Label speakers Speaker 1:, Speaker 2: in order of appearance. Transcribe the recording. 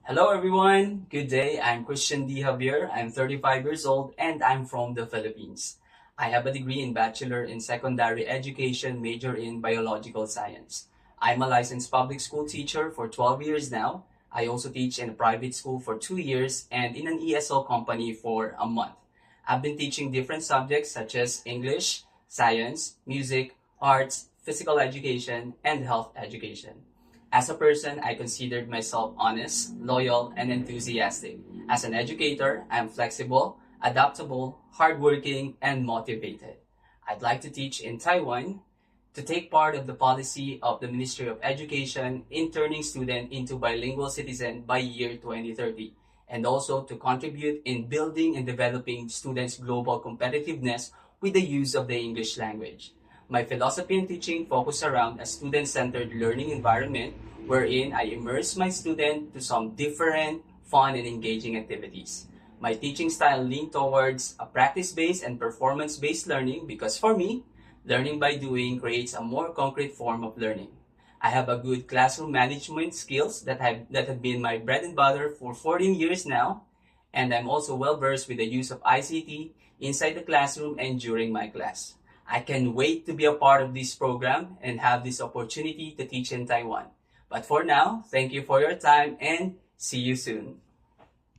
Speaker 1: Hello everyone, good day. I'm Christian D. Javier. I'm 35 years old and I'm from the Philippines. I have a degree in Bachelor in Secondary Education, major in Biological Science. I'm a licensed public school teacher for 12 years now. I also teach in a private school for 2 years and in an ESL company for a month. I've been teaching different subjects such as English, science, music, arts, physical education, and health education. As a person, I considered myself honest, loyal, and enthusiastic. As an educator, I'm flexible, adaptable, hardworking, and motivated. I'd like to teach in Taiwan, to take part of the policy of the Ministry of Education in turning students into bilingual citizen by year 2030, and also to contribute in building and developing students' global competitiveness with the use of the English language. My philosophy in teaching focus around a student-centered learning environment wherein I immerse my student to some different, fun, and engaging activities. My teaching style lean towards a practice-based and performance-based learning because for me, learning by doing creates a more concrete form of learning. I have a good classroom management skills that have been my bread and butter for 14 years now, and I'm also well versed with the use of ICT inside the classroom and during my class. I can wait to be a part of this program and have this opportunity to teach in Taiwan. But for now, thank you for your time and see you soon.